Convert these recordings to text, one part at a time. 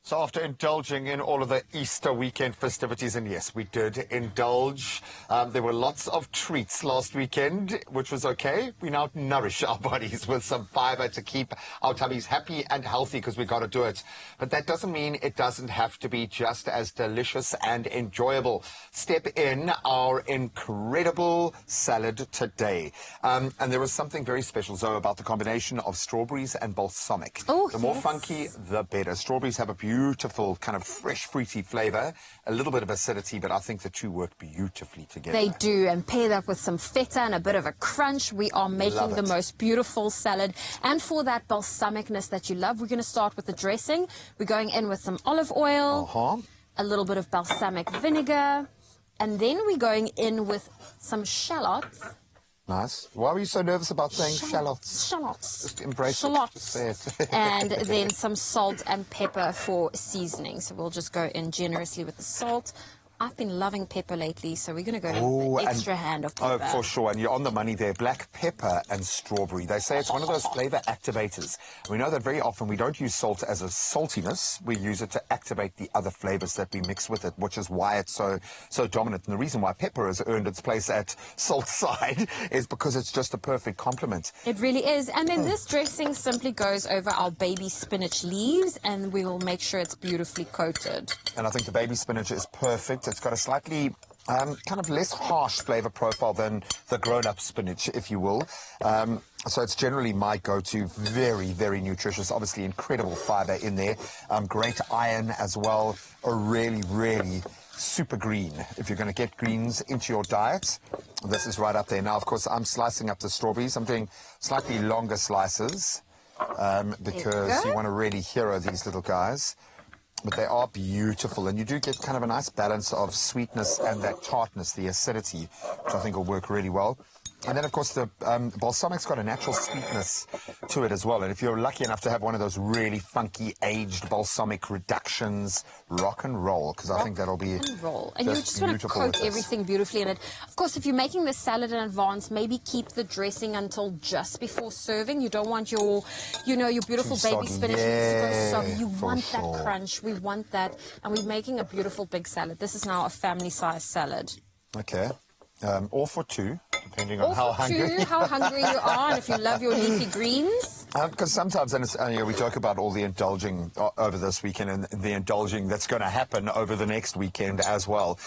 So after indulging in all of the Easter weekend festivities, and yes, we did indulge. There were lots of treats last weekend, which was okay. We now nourish our bodies with some fiber to keep our tummies happy and healthy, because we got to do it. But that doesn't mean it doesn't have to be just as delicious and enjoyable. Step in our incredible salad today. And there was something very special, Zoe, about the combination of strawberries and balsamic. Oh, the more funky, the better. Strawberries have a beautiful kind of fresh fruity flavor, a little bit of acidity, but I think the two work beautifully together. They do, and pair that with some feta and a bit of a crunch. We are making the most beautiful salad. And for that balsamicness that you love, we're going to start with the dressing. We're going in with some olive oil, a little bit of balsamic vinegar, and then we're going in with some shallots. Nice. Why were you so nervous about saying shallots? Shallots. Just embrace shallots. it. Say it. And then some salt and pepper for seasoning. So we'll just go in generously with the salt. I've been loving pepper lately, so we're going to go in with an extra hand of pepper. Oh, for sure. And you're on the money there. Black pepper and strawberry. They say it's one of those flavor activators. We know that very often we don't use salt as a saltiness. We use it to activate the other flavors that we mix with it, which is why it's so dominant. And the reason why pepper has earned its place at salt side is because it's just a perfect complement. It really is. And then this dressing simply goes over our baby spinach leaves, and we will make sure it's beautifully coated. And I think the baby spinach is perfect. It's got a slightly kind of less harsh flavor profile than the grown-up spinach, if you will. So it's generally my go-to. Very, very nutritious. Obviously, incredible fiber in there. Great iron as well. A really, really super green. If you're going to get greens into your diet, this is right up there. Now, of course, I'm slicing up the strawberries. I'm doing slightly longer slices because you want to really hero these little guys. But they are beautiful, and you do get kind of a nice balance of sweetness and that tartness, the acidity, which I think will work really well. And then, of course, the balsamic's got a natural sweetness to it as well. And if you're lucky enough to have one of those really funky aged balsamic reductions, rock and roll, because I think that'll be and you just want to coat everything beautifully in it. Of course, if you're making the salad in advance, maybe keep the dressing until just before serving. You don't want your, your beautiful baby spinach to go soggy. You want that crunch. We want that. And we're making a beautiful big salad. This is now a family-sized salad. Okay. Or for two, depending on how hungry you are, and if you love your leafy greens. Because sometimes, and we joke about all the indulging over this weekend and the indulging that's going to happen over the next weekend as well.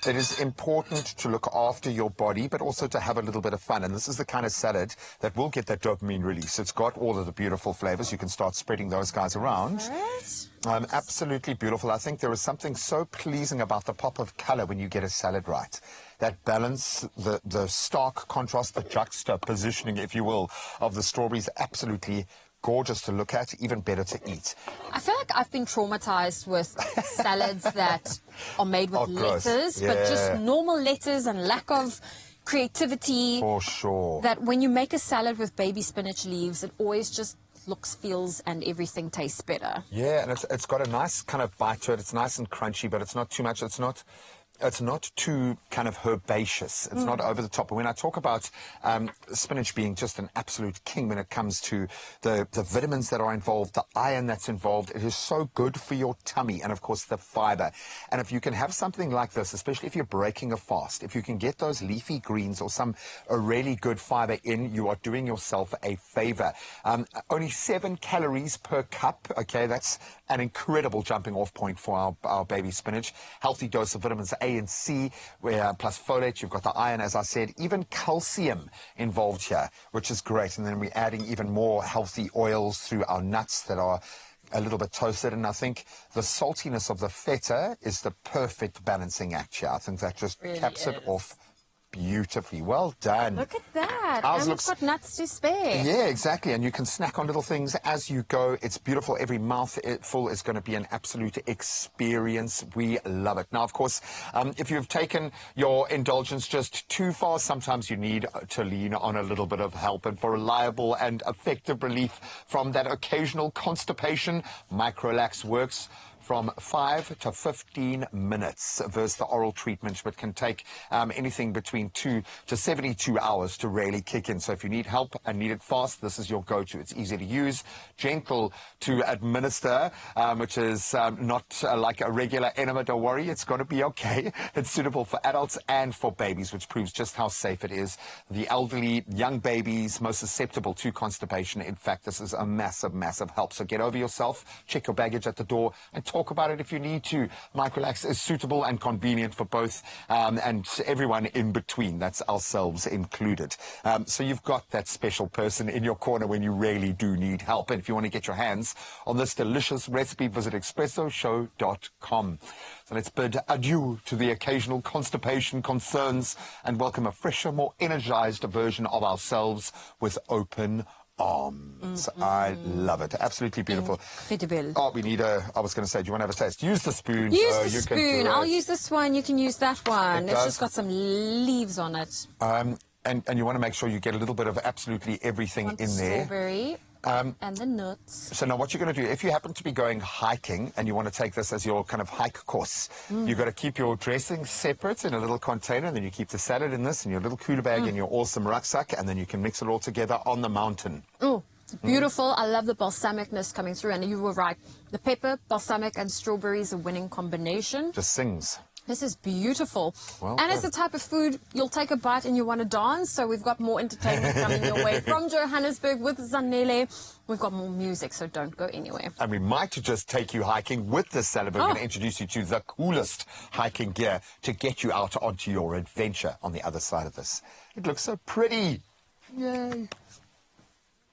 It is important to look after your body, but also to have a little bit of fun. And this is the kind of salad that will get that dopamine release. It's got all of the beautiful flavors. You can start spreading those guys around. Absolutely beautiful. I think there is something so pleasing about the pop of color when you get a salad right. That balance, the stark contrast, the juxtapositioning, if you will, of the strawberries, absolutely gorgeous to look at, even better to eat. I feel like I've been traumatized with salads that are made with lettuce, but just normal lettuce and lack of creativity. For sure. That when you make a salad with baby spinach leaves, it always just looks, feels, and everything tastes better. Yeah, and it's got a nice kind of bite to it. It's nice and crunchy, but it's not too much. It's not too kind of herbaceous. It's not over the top. And when I talk about spinach being just an absolute king when it comes to the vitamins that are involved, the iron that's involved, it is so good for your tummy, and of course the fiber. And if you can have something like this, especially if you're breaking a fast, if you can get those leafy greens or a really good fiber in, you are doing yourself a favor. Only 7 calories per cup. Okay, that's an incredible jumping off point for our baby spinach. Healthy dose of vitamins A and C, plus folate. You've got the iron, as I said, even calcium involved here, which is great. And then we're adding even more healthy oils through our nuts that are a little bit toasted. And I think the saltiness of the feta is the perfect balancing act here. I think that just caps it off beautifully. Well done. Look at that. And we've got nuts to spare. Yeah, exactly. And you can snack on little things as you go. It's beautiful. Every mouthful is going to be an absolute experience. We love it. Now, of course, if you've taken your indulgence just too far, sometimes you need to lean on a little bit of help. And for reliable and effective relief from that occasional constipation, Microlax works from 5 to 15 minutes versus the oral treatment, but can take anything between 2 to 72 hours to really kick in. So if you need help and need it fast, this is your go-to. It's easy to use, gentle to administer, which is not like a regular enema. Don't worry, it's going to be okay. It's suitable for adults and for babies, which proves just how safe it is. The elderly, young babies, most susceptible to constipation. In fact, this is a massive, massive help. So get over yourself, check your baggage at the door, and talk about it if you need to. Microlax is suitable and convenient for both and everyone in between. That's ourselves included. So you've got that special person in your corner when you really do need help. And if you want to get your hands on this delicious recipe, visit expressoshow.com. So let's bid adieu to the occasional constipation concerns and welcome a fresher, more energized version of ourselves with open arms. I love it. Absolutely beautiful. Incredible. Oh, we need I was going to say, do you want to have a taste? Use the spoon. Use the you spoon. I'll use this one. You can use that one. It's does. just got some leaves on it. And you want to make sure you get a little bit of absolutely everything in there. Strawberry. And the nuts. So now what you're going to do, if you happen to be going hiking and you want to take this as your kind of hike course, you've got to keep your dressing separate in a little container, and then you keep the salad in this, and your little cooler bag, and your awesome rucksack, and then you can mix it all together on the mountain. Oh, it's beautiful. I love the balsamicness coming through, and you were right. The pepper, balsamic, and strawberry is a winning combination. Just sings. This is beautiful. Well and it's the type of food you'll take a bite and you want to dance. So we've got more entertainment coming your way from Johannesburg with Zanele. We've got more music, so don't go anywhere. And we might just take you hiking with this salad. We're going to introduce you to the coolest hiking gear to get you out onto your adventure on the other side of this. It looks so pretty. Yay.